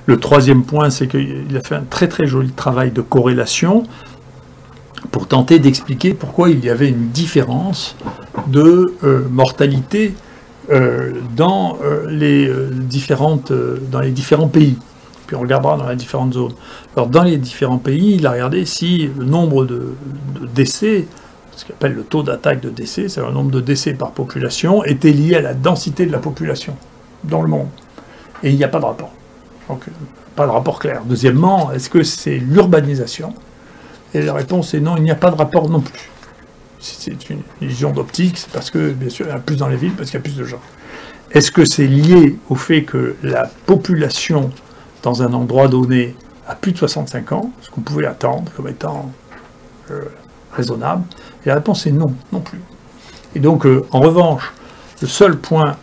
Le troisième point, c'est qu'il a fait un très très joli travail de corrélation pour tenter d'expliquer pourquoi il y avait une différence de mortalité dans les différents pays. Puis on regardera dans les différentes zones. Alors dans les différents pays, il a regardé si le nombre de décès, ce qu'on appelle le taux d'attaque de décès, c'est le nombre de décès par population, était lié à la densité de la population dans le monde. Et il n'y a pas de rapport. Donc pas de rapport clair. Deuxièmement, est-ce que c'est l'urbanisation? Et la réponse est non, il n'y a pas de rapport non plus. C'est une illusion d'optique, c'est parce que, bien sûr, il y en a plus dans les villes, parce qu'il y a plus de gens. Est-ce que c'est lié au fait que la population dans un endroit donné a plus de 65 ans, ce qu'on pouvait attendre comme étant raisonnable? Et la réponse est non, non plus. Et donc, en revanche, le seul point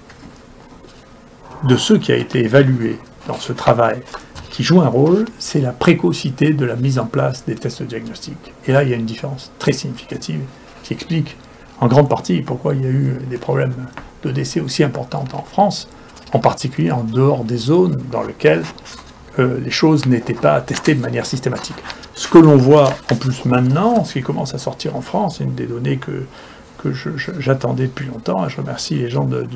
de ce qui a été évalué dans ce travail qui joue un rôle, c'est la précocité de la mise en place des tests diagnostiques. Et là, il y a une différence très significative qui explique en grande partie pourquoi il y a eu des problèmes de décès aussi importants en France, en particulier en dehors des zones dans lesquelles les choses n'étaient pas testées de manière systématique. Ce que l'on voit en plus maintenant, ce qui commence à sortir en France, c'est une des données que j'attendais depuis longtemps, et je remercie les gens de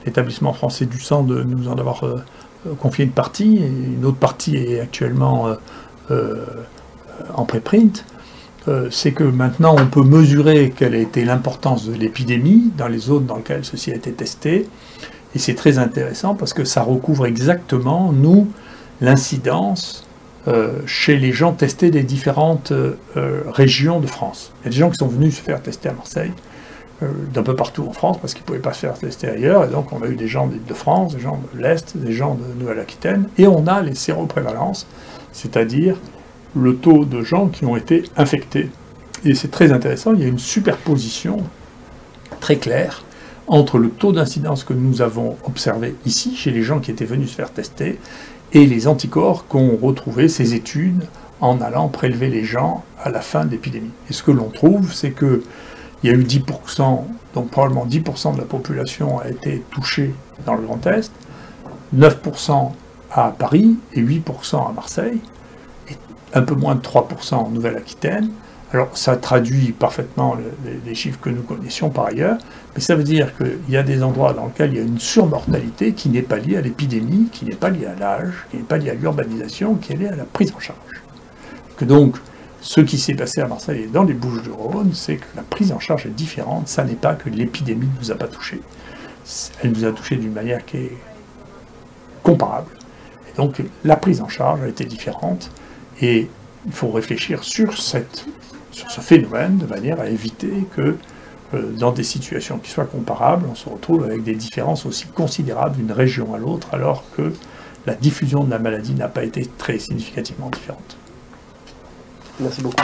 l'établissement français du sang de nous en avoir confié une partie, et une autre partie est actuellement en préprint. C'est que maintenant on peut mesurer quelle a été l'importance de l'épidémie dans les zones dans lesquelles ceci a été testé, et c'est très intéressant parce que ça recouvre exactement, nous, l'incidence chez les gens testés des différentes régions de France. Il y a des gens qui sont venus se faire tester à Marseille, d'un peu partout en France, parce qu'ils ne pouvaient pas se faire tester ailleurs, et donc on a eu des gens d'Île-de-France, des gens de l'Est, des gens de Nouvelle-Aquitaine, et on a les séroprévalences, c'est-à-dire le taux de gens qui ont été infectés. Et c'est très intéressant, il y a une superposition très claire entre le taux d'incidence que nous avons observé ici, chez les gens qui étaient venus se faire tester, et les anticorps qu'ont retrouvé ces études en allant prélever les gens à la fin de l'épidémie. Et ce que l'on trouve, c'est qu'il y a eu 10%, donc probablement 10% de la population a été touchée dans le Grand Est, 9% à Paris et 8% à Marseille, un peu moins de 3% en Nouvelle-Aquitaine. Alors ça traduit parfaitement les chiffres que nous connaissions par ailleurs, mais ça veut dire qu'il y a des endroits dans lesquels il y a une surmortalité qui n'est pas liée à l'épidémie, qui n'est pas liée à l'âge, qui n'est pas liée à l'urbanisation, qui est liée à la prise en charge. Que donc, ce qui s'est passé à Marseille et dans les Bouches-du-Rhône, c'est que la prise en charge est différente. Ça n'est pas que l'épidémie ne nous a pas touchés. Elle nous a touchés d'une manière qui est comparable. Et donc la prise en charge a été différente. Et il faut réfléchir sur ce phénomène de manière à éviter que dans des situations qui soient comparables, on se retrouve avec des différences aussi considérables d'une région à l'autre, alors que la diffusion de la maladie n'a pas été très significativement différente. Merci beaucoup.